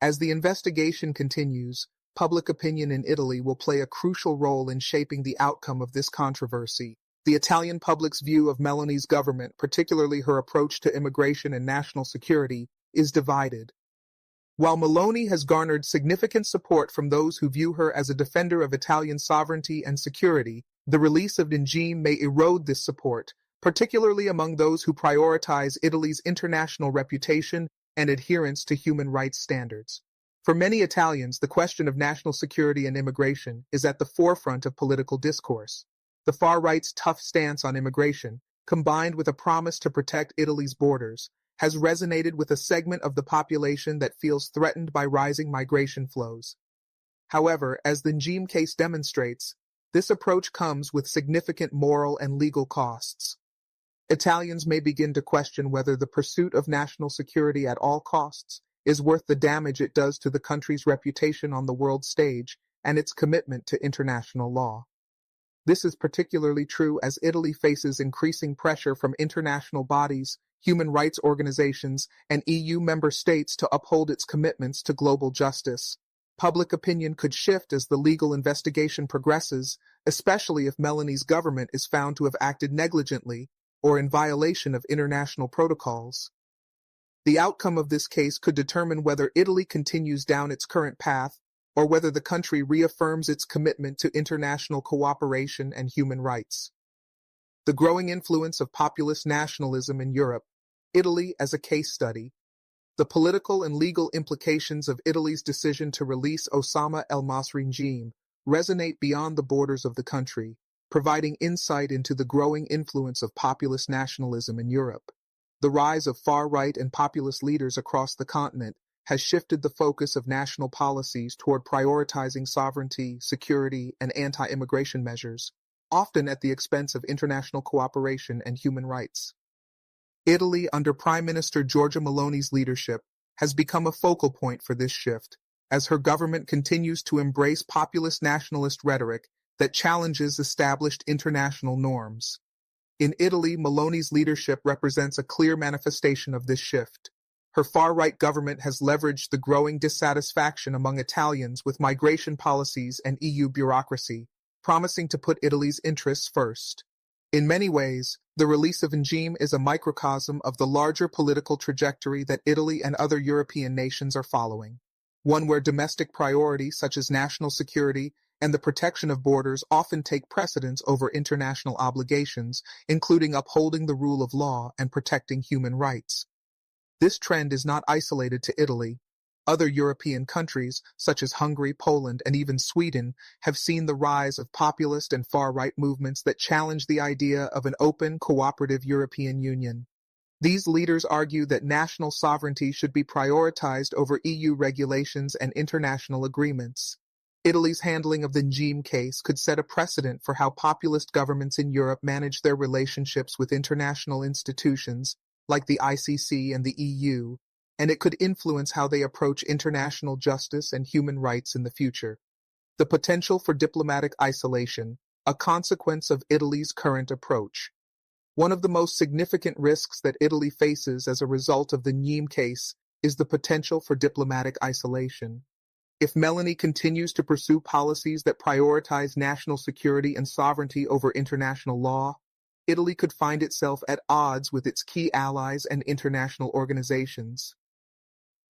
As the investigation continues, public opinion in Italy will play a crucial role in shaping the outcome of this controversy. The Italian public's view of Meloni's government, particularly her approach to immigration and national security, is divided. While Meloni has garnered significant support from those who view her as a defender of Italian sovereignty and security, the release of Njeem may erode this support, particularly among those who prioritize Italy's international reputation and adherence to human rights standards. For many Italians, the question of national security and immigration is at the forefront of political discourse. The far-right's tough stance on immigration, combined with a promise to protect Italy's borders, has resonated with a segment of the population that feels threatened by rising migration flows. However, as the Njeem case demonstrates, this approach comes with significant moral and legal costs. Italians may begin to question whether the pursuit of national security at all costs is worth the damage it does to the country's reputation on the world stage and its commitment to international law. This is particularly true as Italy faces increasing pressure from international bodies, human rights organizations, and EU member states to uphold its commitments to global justice. Public opinion could shift as the legal investigation progresses, especially if Meloni's government is found to have acted negligently or in violation of international protocols. The outcome of this case could determine whether Italy continues down its current path or whether the country reaffirms its commitment to international cooperation and human rights. The growing influence of populist nationalism in Europe, Italy as a case study. The political and legal implications of Italy's decision to release Osama Elmasry Njeem resonate beyond the borders of the country, providing insight into the growing influence of populist nationalism in Europe. The rise of far-right and populist leaders across the continent has shifted the focus of national policies toward prioritizing sovereignty, security, and anti-immigration measures, often at the expense of international cooperation and human rights. Italy, under Prime Minister Giorgia Meloni's leadership, has become a focal point for this shift, as her government continues to embrace populist nationalist rhetoric that challenges established international norms. In Italy, Meloni's leadership represents a clear manifestation of this shift. Her far-right government has leveraged the growing dissatisfaction among Italians with migration policies and EU bureaucracy, promising to put Italy's interests first. In many ways, the release of Njeem is a microcosm of the larger political trajectory that Italy and other European nations are following, one where domestic priorities such as national security and the protection of borders often take precedence over international obligations, including upholding the rule of law and protecting human rights. This trend is not isolated to Italy. Other European countries, such as Hungary, Poland, and even Sweden, have seen the rise of populist and far-right movements that challenge the idea of an open, cooperative European Union. These leaders argue that national sovereignty should be prioritized over EU regulations and international agreements. Italy's handling of the Njeem case could set a precedent for how populist governments in Europe manage their relationships with international institutions, like the ICC and the EU, and it could influence how they approach international justice and human rights in the future. The potential for diplomatic isolation, a consequence of Italy's current approach. One of the most significant risks that Italy faces as a result of the Njeem case is the potential for diplomatic isolation. If Meloni continues to pursue policies that prioritize national security and sovereignty over international law, Italy could find itself at odds with its key allies and international organizations.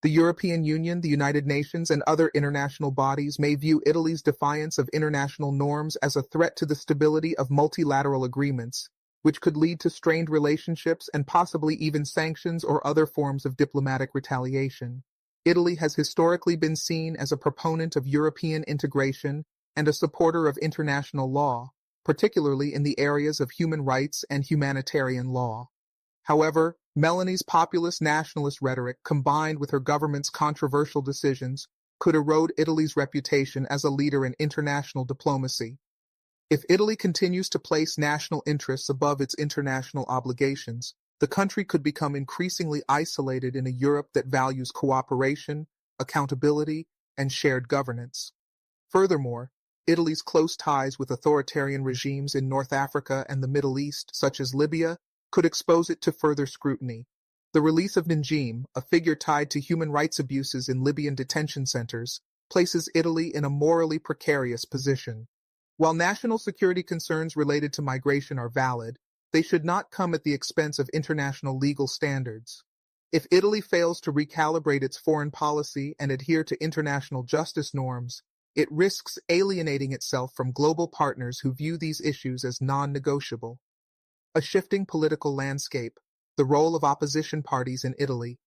The European Union, the United Nations, and other international bodies may view Italy's defiance of international norms as a threat to the stability of multilateral agreements, which could lead to strained relationships and possibly even sanctions or other forms of diplomatic retaliation. Italy has historically been seen as a proponent of European integration and a supporter of international law, particularly in the areas of human rights and humanitarian law. However, Meloni's populist nationalist rhetoric, combined with her government's controversial decisions, could erode Italy's reputation as a leader in international diplomacy. If Italy continues to place national interests above its international obligations, the country could become increasingly isolated in a Europe that values cooperation, accountability, and shared governance. Furthermore, Italy's close ties with authoritarian regimes in North Africa and the Middle East, such as Libya, could expose it to further scrutiny. The release of Njeem, a figure tied to human rights abuses in Libyan detention centers, places Italy in a morally precarious position. While national security concerns related to migration are valid, they should not come at the expense of international legal standards. If Italy fails to recalibrate its foreign policy and adhere to international justice norms, it risks alienating itself from global partners who view these issues as non-negotiable. A shifting political landscape, the role of opposition parties in Italy.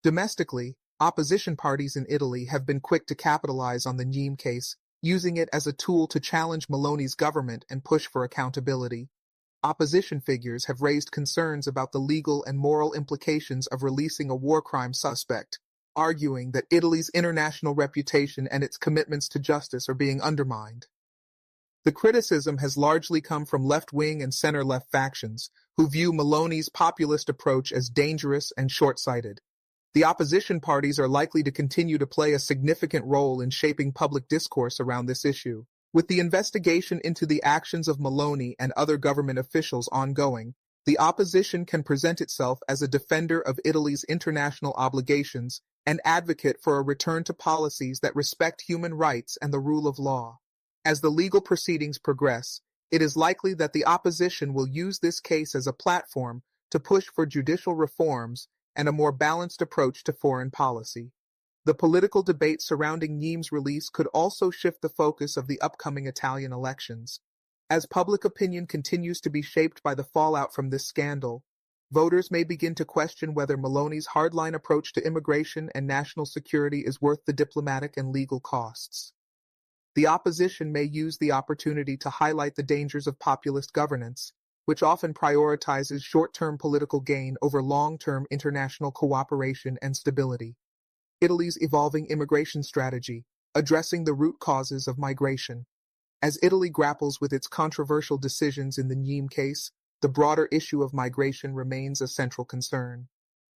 Domestically, opposition parties in Italy have been quick to capitalize on the Njeem case, using it as a tool to challenge Meloni's government and push for accountability. Opposition figures have raised concerns about the legal and moral implications of releasing a war crime suspect, arguing that Italy's international reputation and its commitments to justice are being undermined. The criticism has largely come from left-wing and center-left factions, who view Meloni's populist approach as dangerous and short-sighted. The opposition parties are likely to continue to play a significant role in shaping public discourse around this issue. With the investigation into the actions of Meloni and other government officials ongoing, the opposition can present itself as a defender of Italy's international obligations and advocate for a return to policies that respect human rights and the rule of law. As the legal proceedings progress, it is likely that the opposition will use this case as a platform to push for judicial reforms and a more balanced approach to foreign policy. The political debate surrounding Njeem's release could also shift the focus of the upcoming Italian elections. As public opinion continues to be shaped by the fallout from this scandal, voters may begin to question whether Meloni's hardline approach to immigration and national security is worth the diplomatic and legal costs. The opposition may use the opportunity to highlight the dangers of populist governance, which often prioritizes short-term political gain over long-term international cooperation and stability. Italy's evolving immigration strategy, addressing the root causes of migration. As Italy grapples with its controversial decisions in the Njeem case, the broader issue of migration remains a central concern.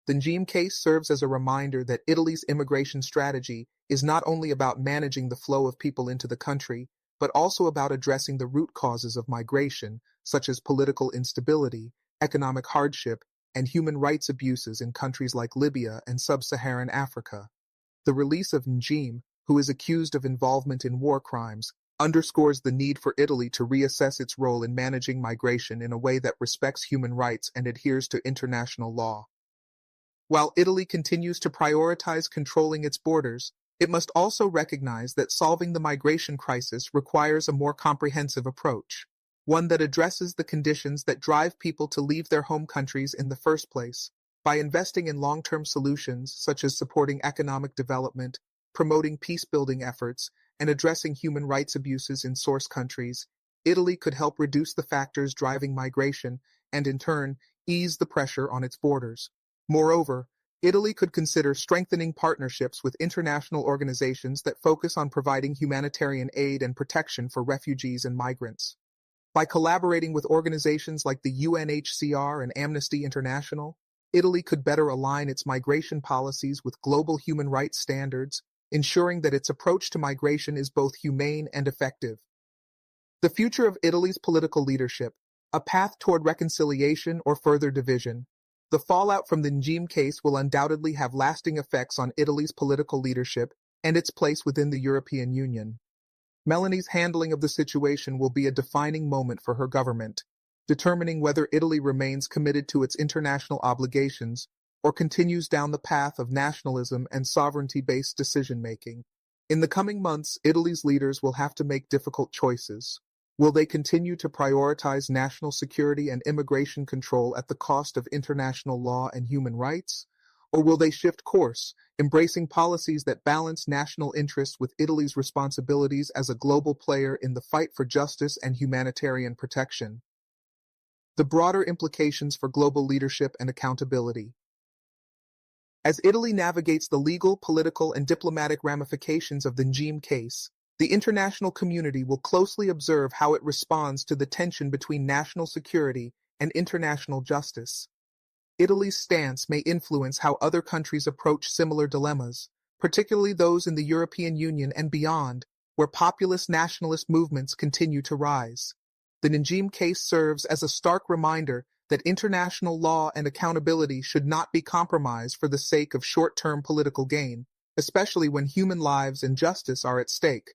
The Njeem case serves as a reminder that Italy's immigration strategy is not only about managing the flow of people into the country, but also about addressing the root causes of migration, such as political instability, economic hardship, and human rights abuses in countries like Libya and sub-Saharan Africa. The release of Njeem, who is accused of involvement in war crimes, underscores the need for Italy to reassess its role in managing migration in a way that respects human rights and adheres to international law. While Italy continues to prioritize controlling its borders, it must also recognize that solving the migration crisis requires a more comprehensive approach, one that addresses the conditions that drive people to leave their home countries in the first place. By investing in long-term solutions such as supporting economic development, promoting peace-building efforts, and addressing human rights abuses in source countries, Italy could help reduce the factors driving migration and, in turn, ease the pressure on its borders. Moreover, Italy could consider strengthening partnerships with international organizations that focus on providing humanitarian aid and protection for refugees and migrants. By collaborating with organizations like the UNHCR and Amnesty International, Italy could better align its migration policies with global human rights standards, ensuring that its approach to migration is both humane and effective. The future of Italy's political leadership, a path toward reconciliation or further division. The fallout from the Njeem case will undoubtedly have lasting effects on Italy's political leadership and its place within the European Union. Meloni's handling of the situation will be a defining moment for her government, determining whether Italy remains committed to its international obligations or continues down the path of nationalism and sovereignty-based decision-making. In the coming months, Italy's leaders will have to make difficult choices. Will they continue to prioritize national security and immigration control at the cost of international law and human rights? Or will they shift course, embracing policies that balance national interests with Italy's responsibilities as a global player in the fight for justice and humanitarian protection? The broader implications for global leadership and accountability. As Italy navigates the legal, political, and diplomatic ramifications of the Njeem case, the international community will closely observe how it responds to the tension between national security and international justice. Italy's stance may influence how other countries approach similar dilemmas, particularly those in the European Union and beyond, where populist nationalist movements continue to rise. The Njeem case serves as a stark reminder that international law and accountability should not be compromised for the sake of short-term political gain, especially when human lives and justice are at stake.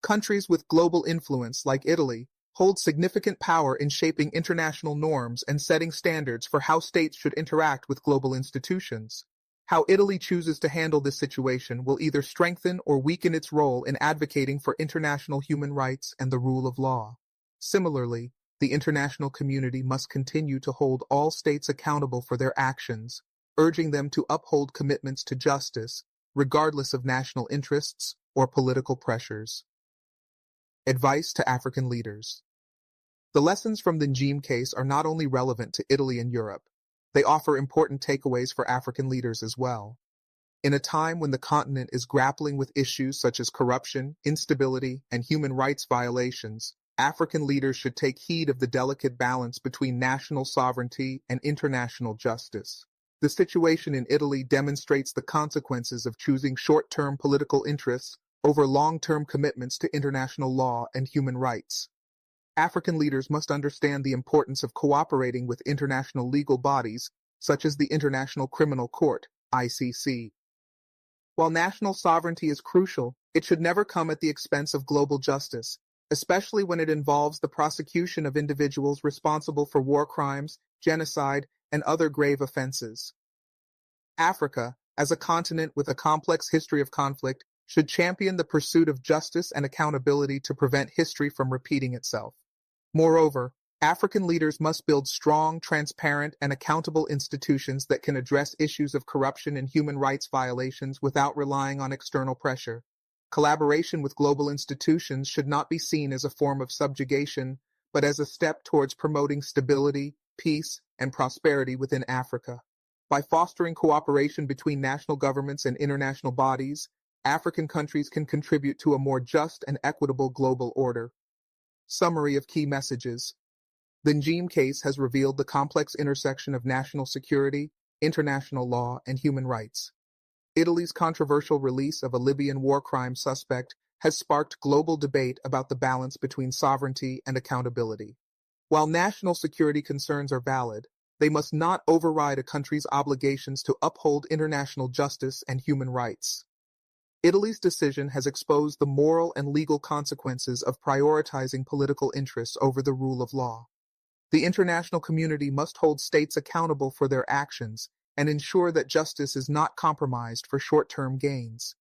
Countries with global influence, like Italy, hold significant power in shaping international norms and setting standards for how states should interact with global institutions. How Italy chooses to handle this situation will either strengthen or weaken its role in advocating for international human rights and the rule of law. Similarly, the international community must continue to hold all states accountable for their actions, urging them to uphold commitments to justice, regardless of national interests or political pressures. Advice to African leaders. The lessons from the Njeem case are not only relevant to Italy and Europe, they offer important takeaways for African leaders as well. In a time when the continent is grappling with issues such as corruption, instability, and human rights violations, African leaders should take heed of the delicate balance between national sovereignty and international justice. The situation in Italy demonstrates the consequences of choosing short-term political interests over long-term commitments to international law and human rights. African leaders must understand the importance of cooperating with international legal bodies, such as the International Criminal Court, ICC. While national sovereignty is crucial, it should never come at the expense of global justice, especially when it involves the prosecution of individuals responsible for war crimes, genocide, and other grave offenses. Africa, as a continent with a complex history of conflict, should champion the pursuit of justice and accountability to prevent history from repeating itself. Moreover, African leaders must build strong, transparent, and accountable institutions that can address issues of corruption and human rights violations without relying on external pressure. Collaboration with global institutions should not be seen as a form of subjugation, but as a step towards promoting stability, peace, and prosperity within Africa. By fostering cooperation between national governments and international bodies, African countries can contribute to a more just and equitable global order. Summary of key messages. The Njeem case has revealed the complex intersection of national security, international law, and human rights. Italy's controversial release of a Libyan war crime suspect has sparked global debate about the balance between sovereignty and accountability. While national security concerns are valid, they must not override a country's obligations to uphold international justice and human rights. Italy's decision has exposed the moral and legal consequences of prioritizing political interests over the rule of law. The international community must hold states accountable for their actions and ensure that justice is not compromised for short-term gains.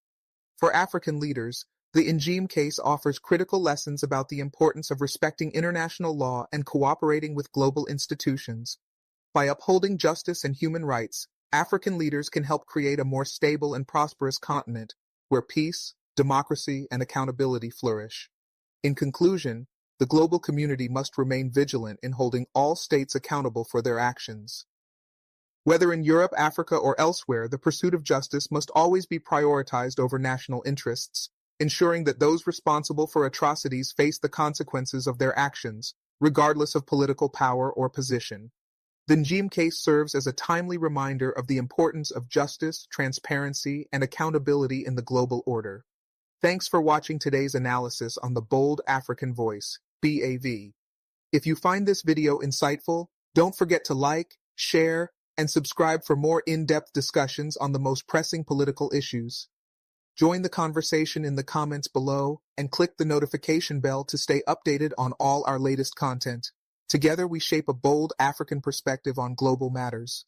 For African leaders, the Njeem case offers critical lessons about the importance of respecting international law and cooperating with global institutions. By upholding justice and human rights, African leaders can help create a more stable and prosperous continent where peace, democracy, and accountability flourish. In conclusion, the global community must remain vigilant in holding all states accountable for their actions. Whether in Europe, Africa, or elsewhere, the pursuit of justice must always be prioritized over national interests, ensuring that those responsible for atrocities face the consequences of their actions, regardless of political power or position. The Njeem case serves as a timely reminder of the importance of justice, transparency, and accountability in the global order. Thanks for watching today's analysis on the Bold African Voice, BAV. If you find this video insightful, don't forget to like, share, and subscribe for more in-depth discussions on the most pressing political issues. Join the conversation in the comments below and click the notification bell to stay updated on all our latest content. Together we shape a bold African perspective on global matters.